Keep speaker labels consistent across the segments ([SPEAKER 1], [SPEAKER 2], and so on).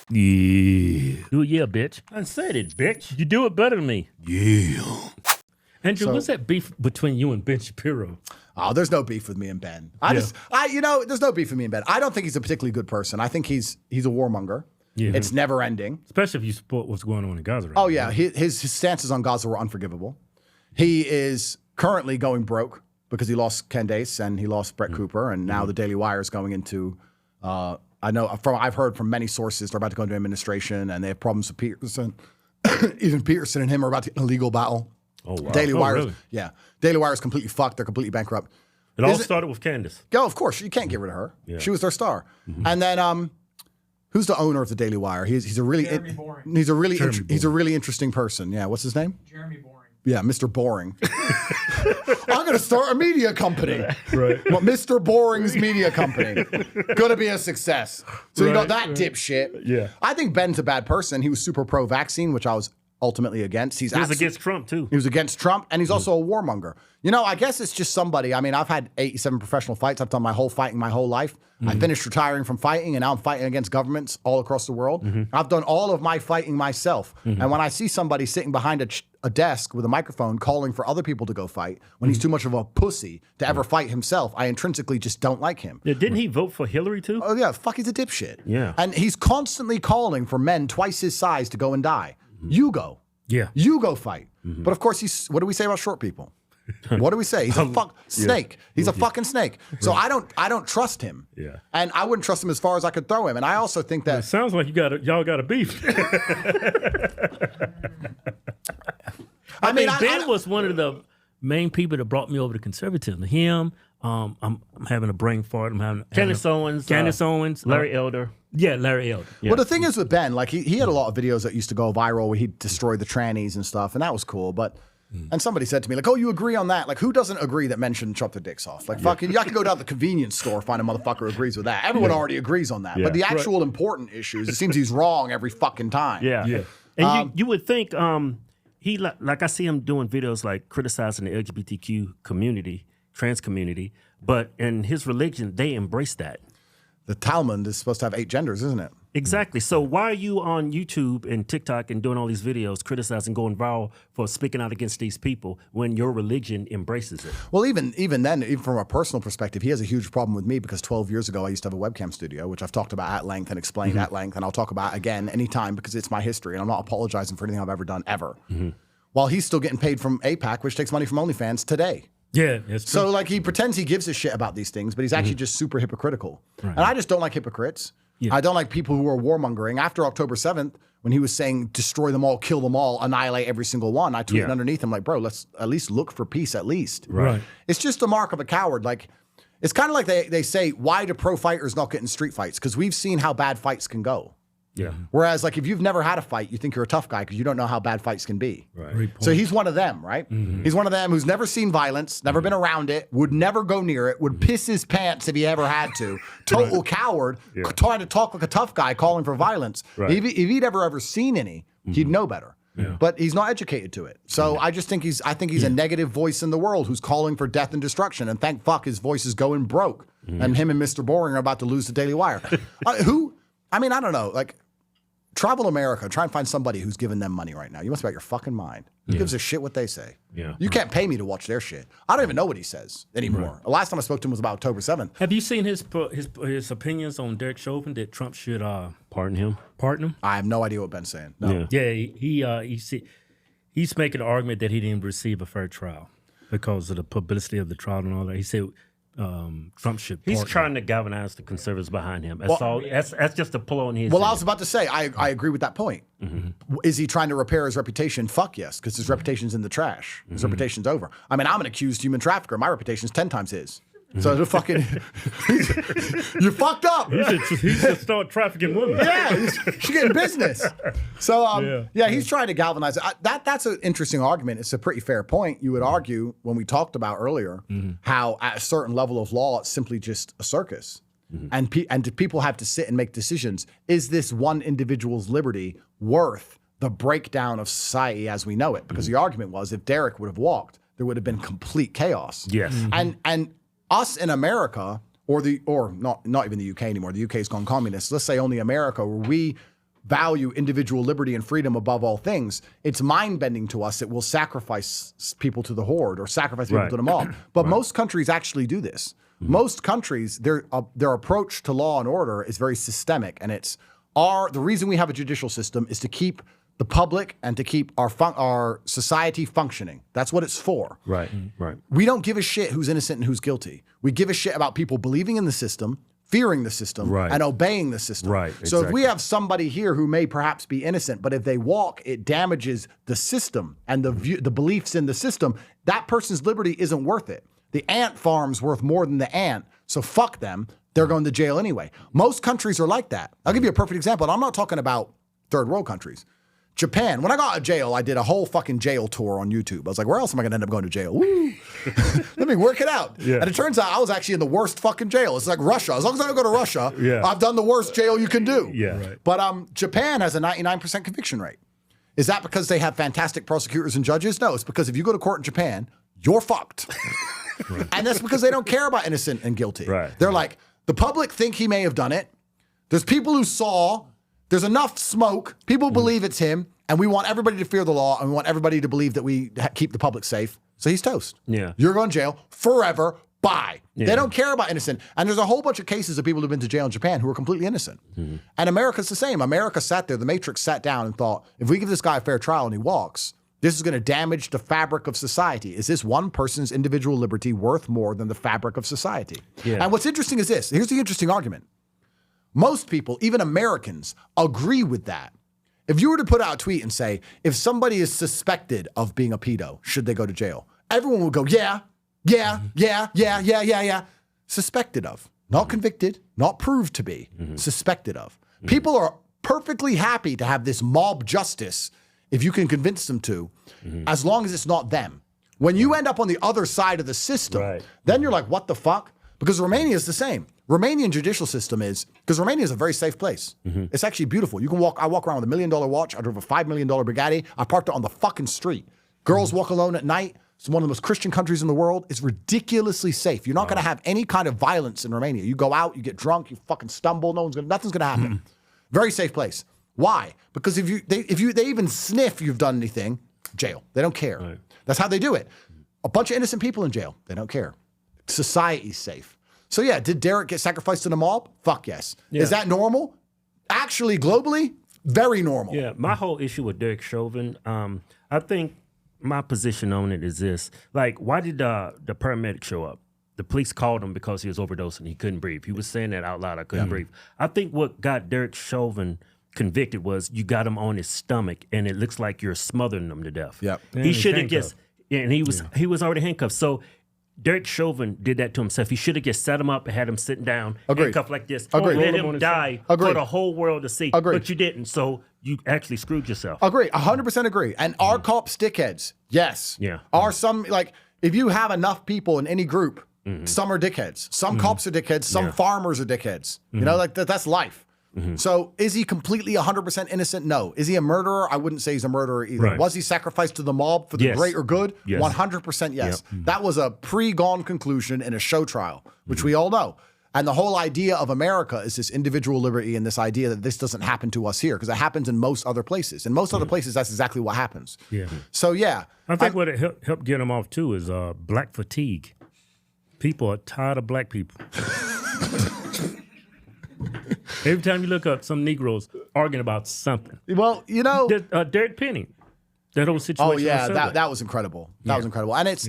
[SPEAKER 1] Yeah.
[SPEAKER 2] Yeah, bitch. I said it, bitch. You do it better than me.
[SPEAKER 1] Yeah.
[SPEAKER 2] Andrew, what's that beef between you and Ben Shapiro?
[SPEAKER 3] Oh, there's no beef with me and Ben. There's no beef with me and Ben. I don't think he's a particularly good person. I think he's a warmonger.
[SPEAKER 2] Yeah.
[SPEAKER 3] It's never ending.
[SPEAKER 2] Especially if you support what's going on in Gaza right
[SPEAKER 3] Oh,
[SPEAKER 2] now.
[SPEAKER 3] yeah. His stances on Gaza were unforgivable. He is currently going broke because he lost Candace and he lost Brett Cooper. And now the Daily Wire is going into, I've heard from many sources they're about to go into administration and they have problems with Peterson. Even Peterson and him are about to get in a legal battle.
[SPEAKER 2] Oh, wow.
[SPEAKER 3] Daily Wire,
[SPEAKER 2] really?
[SPEAKER 3] Yeah. Daily Wire is completely fucked. They're completely bankrupt.
[SPEAKER 2] It all started with Candace.
[SPEAKER 3] Oh, of course. You can't get rid of her.
[SPEAKER 2] Yeah.
[SPEAKER 3] She was their star. And then who's the owner of the Daily Wire? He's a really he's a really interesting person. Yeah, what's his name?
[SPEAKER 4] Jeremy Boring.
[SPEAKER 3] Yeah, Mr. Boring. I'm gonna start a media company.
[SPEAKER 2] Right.
[SPEAKER 3] Well, Mr. Boring's media company. Gonna be a success. So you got that dipshit.
[SPEAKER 2] Yeah.
[SPEAKER 3] I think Ben's a bad person. He was super pro-vaccine, which I was ultimately against.
[SPEAKER 2] He was against Trump, too.
[SPEAKER 3] He was against Trump, and he's also a warmonger. You know, I guess it's just somebody. I mean, I've had 87 professional fights. I've done my whole fighting my whole life. I finished retiring from fighting, and now I'm fighting against governments all across the world. I've done all of my fighting myself. And when I see somebody sitting behind a desk with a microphone calling for other people to go fight, when he's too much of a pussy to ever fight himself, I intrinsically just don't like him.
[SPEAKER 2] Yeah, didn't he vote for Hillary, too?
[SPEAKER 3] Oh, yeah, fuck, he's a dipshit.
[SPEAKER 2] Yeah.
[SPEAKER 3] And he's constantly calling for men twice his size to go and die. You go.
[SPEAKER 2] Yeah.
[SPEAKER 3] You go fight. But of course, what do we say about short people? What do we say? He's a snake. He's a fucking snake. So I don't trust him.
[SPEAKER 2] Yeah.
[SPEAKER 3] And I wouldn't trust him as far as I could throw him. And I also think that
[SPEAKER 2] It sounds like y'all got a beef. I mean, Ben was one of the main people that brought me over to conservatism. Him, I'm having a brain fart.
[SPEAKER 5] Candace Owens, Larry Elder.
[SPEAKER 2] Yeah, Larry Elder. Yeah.
[SPEAKER 3] Well, the thing is with Ben, like he had a lot of videos that used to go viral where he'd destroy the trannies and stuff, and that was cool. But and somebody said to me, like, "Oh, you agree on that? Like, who doesn't agree that men shouldn't chop their dicks off? Like, fucking, you have to go down to the convenience store, find a motherfucker who agrees with that. Everyone already agrees on that. But the actual important issues, it seems he's wrong every fucking time.
[SPEAKER 5] Yeah. And you would think he like I see him doing videos like criticizing the LGBTQ community, trans community, but in his religion they embrace that.
[SPEAKER 3] The Talmud is supposed to have 8 genders, isn't it?
[SPEAKER 5] Exactly. So why are you on YouTube and TikTok and doing all these videos criticizing, going viral for speaking out against these people when your religion embraces it?
[SPEAKER 3] Well, even then, even from a personal perspective, he has a huge problem with me because 12 years ago I used to have a webcam studio, which I've talked about at length and explained at length, and I'll talk about again anytime because it's my history, and I'm not apologizing for anything I've ever done ever. While he's still getting paid from APAC, which takes money from OnlyFans today.
[SPEAKER 2] Yeah, that's true.
[SPEAKER 3] So like he pretends he gives a shit about these things, but he's actually just super hypocritical. And I just don't like hypocrites. Yeah. I don't like people who are warmongering. After October 7th, when he was saying destroy them all, kill them all, annihilate every single one, I tweeted underneath him like, bro, let's at least look for peace at least.
[SPEAKER 2] Right.
[SPEAKER 3] It's just a mark of a coward. Like it's kind of like they say, why do pro fighters not get in street fights? Because we've seen how bad fights can go.
[SPEAKER 2] Yeah.
[SPEAKER 3] Whereas, like, if you've never had a fight, you think you're a tough guy because you don't know how bad fights can be.
[SPEAKER 2] Right.
[SPEAKER 3] So he's one of them, right? He's one of them who's never seen violence, never been around it, would never go near it, would piss his pants if he ever had to. Total coward, trying to talk like a tough guy, calling for violence.
[SPEAKER 2] Right.
[SPEAKER 3] If he'd ever seen any, he'd know better. Yeah. But he's not educated to it. So I just think he's a negative voice in the world who's calling for death and destruction. And thank fuck his voice is going broke. And him and Mr. Boring are about to lose the Daily Wire. I don't know. Like, travel America, try and find somebody who's giving them money right now. You must be out your fucking mind. Who gives a shit what they say?
[SPEAKER 2] Yeah.
[SPEAKER 3] You can't pay me to watch their shit. I don't even know what he says anymore.
[SPEAKER 2] Right.
[SPEAKER 3] The last time I spoke to him was about October 7th.
[SPEAKER 2] Have you seen his opinions on Derek Chauvin that Trump should
[SPEAKER 5] Pardon him.
[SPEAKER 3] I have no idea what Ben's saying. No.
[SPEAKER 2] Yeah, he's making an argument that he didn't receive a fair trial because of the publicity of the trial and all that. He said Trump should.
[SPEAKER 5] He's trying to galvanize the conservatives behind him. That's just a pull on his.
[SPEAKER 3] Well, I was about to say I agree with that point. Is he trying to repair his reputation? Fuck yes, because his reputation's in the trash. His reputation's over. I mean, I'm an accused human trafficker. My reputation's 10 times his. So the fucking you fucked up.
[SPEAKER 2] He should start trafficking women.
[SPEAKER 3] Yeah, he's getting business. So he's trying to galvanize it. That's an interesting argument. It's a pretty fair point. You would argue when we talked about earlier how at a certain level of law it's simply just a circus, and people have to sit and make decisions. Is this one individual's liberty worth the breakdown of society as we know it? Because the argument was if Derek would have walked, there would have been complete chaos.
[SPEAKER 2] Yes,
[SPEAKER 3] and us in America, or not even the UK anymore. The UK's gone communist. Let's say only America, where we value individual liberty and freedom above all things, it's mind-bending to us that we'll sacrifice people to the horde or sacrifice people to the mob. But most countries actually do this. Most countries, their approach to law and order is very systemic, and the reason we have a judicial system is to keep the public and to keep our society functioning. That's what it's for.
[SPEAKER 5] Right.
[SPEAKER 3] We don't give a shit who's innocent and who's guilty. We give a shit about people believing in the system, fearing the system, and obeying the system.
[SPEAKER 5] Right.
[SPEAKER 3] So if we have somebody here who may perhaps be innocent, but if they walk, it damages the system and the beliefs in the system, that person's liberty isn't worth it. The ant farm's worth more than the ant, so fuck them. They're going to jail anyway. Most countries are like that. I'll give you a perfect example, and I'm not talking about third world countries. Japan, when I got out of jail, I did a whole fucking jail tour on YouTube. I was like, where else am I going to end up going to jail? Woo! Let me work it out. Yeah. And it turns out I was actually in the worst fucking jail. It's like Russia. As long as I don't go to Russia, I've done the worst jail you can do.
[SPEAKER 5] Yeah. Right.
[SPEAKER 3] But Japan has a 99% conviction rate. Is that because they have fantastic prosecutors and judges? No, it's because if you go to court in Japan, you're fucked. And that's because they don't care about innocent and guilty.
[SPEAKER 5] Right.
[SPEAKER 3] They're like, the public think he may have done it. There's people who saw. There's enough smoke. People believe it's him, and we want everybody to fear the law, and we want everybody to believe that we keep the public safe. So he's toast.
[SPEAKER 5] Yeah.
[SPEAKER 3] You're going to jail forever. Bye.
[SPEAKER 5] Yeah.
[SPEAKER 3] They don't care about innocent. And there's a whole bunch of cases of people who've been to jail in Japan who are completely innocent. And America's the same. America sat there. The Matrix sat down and thought, if we give this guy a fair trial and he walks, this is going to damage the fabric of society. Is this one person's individual liberty worth more than the fabric of society?
[SPEAKER 5] Yeah.
[SPEAKER 3] And what's interesting is this. Here's the interesting argument. Most people, even Americans, agree with that. If you were to put out a tweet and say, if somebody is suspected of being a pedo, should they go to jail? Everyone would go, yeah. Suspected of. Not convicted, not proved to be. Suspected of. People are perfectly happy to have this mob justice if you can convince them to, as long as it's not them. When you end up on the other side of the system, then you're like, what the fuck? Because Romania is the same. Romanian judicial system because Romania is a very safe place. It's actually beautiful. You can walk, I walk around with $1 million watch. I drove a $5 million Bugatti. I parked it on the fucking street. Girls walk alone at night. It's one of the most Christian countries in the world. It's ridiculously safe. You're not going to have any kind of violence in Romania. You go out, you get drunk, you fucking stumble. Nothing's going to happen. Very safe place. Why? Because if they even sniff you've done anything, jail. They don't care. Right. That's how they do it. A bunch of innocent people in jail. They don't care. Society's safe. So yeah, did Derek get sacrificed to the mob? Fuck yes. Yeah. Is that normal? Actually, globally, very normal.
[SPEAKER 5] Yeah, my whole issue with Derek Chauvin, I think my position on it is this. Like, why did the paramedic show up? The police called him because he was overdosing. He couldn't breathe. He was saying that out loud. I couldn't breathe. I think what got Derek Chauvin convicted was you got him on his stomach, and it looks like you're smothering him to death.
[SPEAKER 3] Yep.
[SPEAKER 5] He should have just, and he was already handcuffed. So Derek Chauvin did that to himself. He should have just set him up and had him sitting down, handcuffed like this, let him die for the whole world to see. But you didn't, so you actually screwed yourself.
[SPEAKER 3] Agree, 100% agree. And are cops dickheads? Yes.
[SPEAKER 5] Yeah.
[SPEAKER 3] Are some, like, if you have enough people in any group, some are dickheads. Some cops are dickheads. Some farmers are dickheads. You know, like that's life. So is he completely 100% innocent? No. Is he a murderer? I wouldn't say he's a murderer either. Right. Was he sacrificed to the mob for the greater good?
[SPEAKER 5] Yes.
[SPEAKER 3] 100% yes. Yep. That was a pre-gone conclusion in a show trial, which we all know. And the whole idea of America is this individual liberty and this idea that this doesn't happen to us here because it happens in most other places. In most other places, that's exactly what happens.
[SPEAKER 2] Yeah.
[SPEAKER 3] So yeah.
[SPEAKER 2] I think what it helped get him off too is black fatigue. People are tired of black people. Every time you look up, some Negroes arguing about something.
[SPEAKER 3] Well, you know,
[SPEAKER 2] Derek Penny, that whole situation.
[SPEAKER 3] Oh yeah, that was incredible. That was incredible, and it's.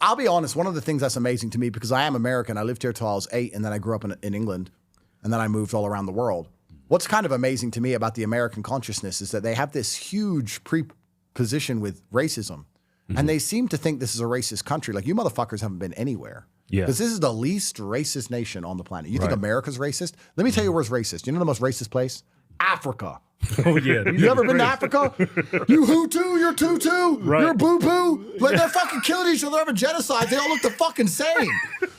[SPEAKER 3] I'll be honest. One of the things that's amazing to me because I am American. I lived here till I was 8, and then I grew up in England, and then I moved all around the world. What's kind of amazing to me about the American consciousness is that they have this huge preposition with racism, and they seem to think this is a racist country. Like you motherfuckers haven't been anywhere. Yeah. Because this is the least racist nation on the planet. You think America's racist? Let me tell you where's racist. You know the most racist place? Africa.
[SPEAKER 2] Oh, yeah.
[SPEAKER 3] You ever been to Africa? You Hutu, you're Tutu, you're Boo-Boo. Like, they're fucking killing each other. They're having genocide. They all look the fucking same.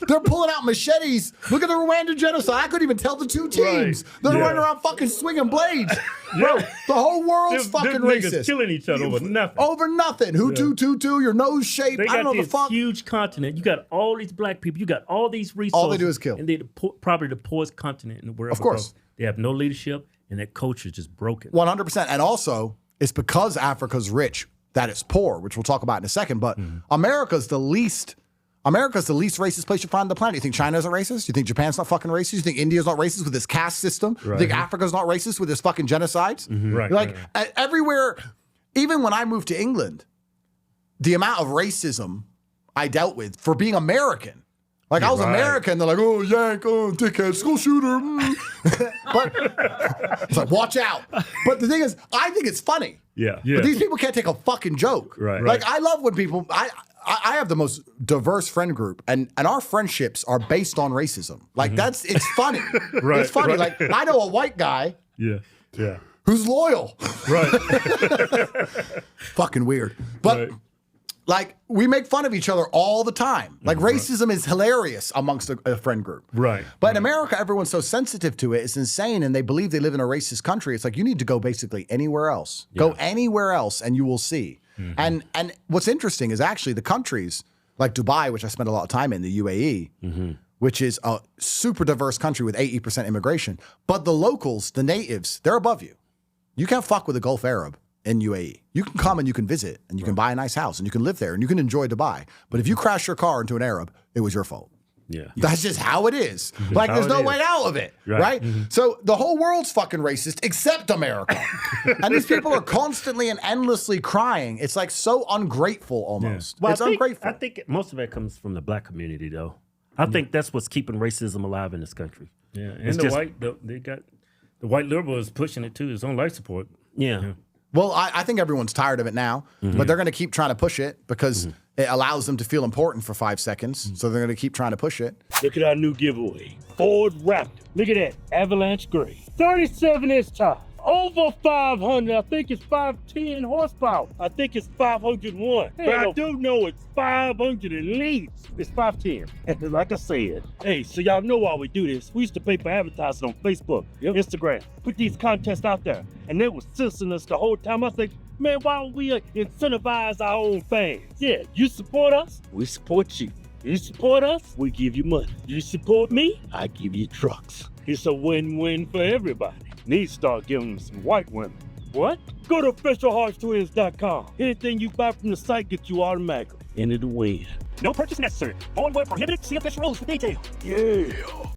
[SPEAKER 3] They're pulling out machetes. Look at the Rwandan genocide. I couldn't even tell the two teams. They're running around fucking swinging blades. Bro, the whole world's fucking racist.
[SPEAKER 2] Killing each other over nothing.
[SPEAKER 3] Over nothing. Hutu, Tutu, your nose shape. I don't know the fuck.
[SPEAKER 2] Huge continent. You got all these black people. You got all these resources.
[SPEAKER 3] All they do is kill.
[SPEAKER 2] And they're probably the poorest continent in the world.
[SPEAKER 3] Of course.
[SPEAKER 2] They have no leadership. and that culture is just broken.
[SPEAKER 3] 100%. And also, it's because Africa's rich that it's poor, which we'll talk about in a second. But America's the least racist place you find on the planet. You think China isn't racist? You think Japan's not fucking racist? You think India's not racist with its caste system? You think Africa's not racist with its fucking genocides?
[SPEAKER 2] Right.
[SPEAKER 3] Everywhere, even when I moved to England, the amount of racism I dealt with for being American. Like, I was American, they're like, oh, yank, oh, dickhead, school shooter. But it's like, watch out. But the thing is, I think it's funny.
[SPEAKER 5] Yeah.
[SPEAKER 3] But these people can't take a fucking joke.
[SPEAKER 5] Right.
[SPEAKER 3] Like, I love when people, I have the most diverse friend group, and our friendships are based on racism. Like, it's funny. It's funny. Like, I know a white guy.
[SPEAKER 5] Yeah.
[SPEAKER 3] Who's loyal.
[SPEAKER 5] Right.
[SPEAKER 3] Fucking weird. But like, we make fun of each other all the time. Like, racism is hilarious amongst a friend group.
[SPEAKER 5] Right.
[SPEAKER 3] But in America, everyone's so sensitive to it. It's insane. And they believe they live in a racist country. It's like, you need to go basically anywhere else. Go anywhere else and you will see. And what's interesting is actually the countries like Dubai, which I spent a lot of time in, the UAE, which is a super diverse country with 80% immigration. But the locals, the natives, they're above you. You can't fuck with a Gulf Arab in UAE. You can come and you can visit and you can buy a nice house and you can live there and you can enjoy Dubai. But if you crash your car into an Arab, it was your fault.
[SPEAKER 5] Yeah.
[SPEAKER 3] That's just how it is. Like, there's no way out of it, right? So the whole world's fucking racist except America. And these people are constantly and endlessly crying. It's like so ungrateful almost.
[SPEAKER 5] Well,
[SPEAKER 3] It's ungrateful.
[SPEAKER 5] I think most of it comes from the black community, though. I think that's what's keeping racism alive in this country.
[SPEAKER 2] Yeah, and the white liberal is pushing it too, his own life support.
[SPEAKER 5] Yeah.
[SPEAKER 3] Well, I think everyone's tired of it now, but they're going to keep trying to push it because it allows them to feel important for 5 seconds. So they're going to keep trying to push it.
[SPEAKER 1] Look at our new giveaway. Ford Raptor. Look at that. Avalanche Gray. 37-inch tires. Over 500. I think it's 510 horsepower. I think it's 501. But I do know it's 500 at least. It's 510. And like I said, hey, so y'all know why we do this. We used to pay for advertising on Facebook, Instagram. Put these contests out there. And they were censoring us the whole time. I think, man, why don't we incentivize our own fans? Yeah, you support us, we support you. You support us, we give you money. You support me, I give you trucks. It's a win-win for everybody. Need to start giving them some white women. What? Go to officialhodgetwins.com. Anything you buy from the site gets you automatically into the win. No purchase necessary. Void where prohibited. See official rules for details. Yeah.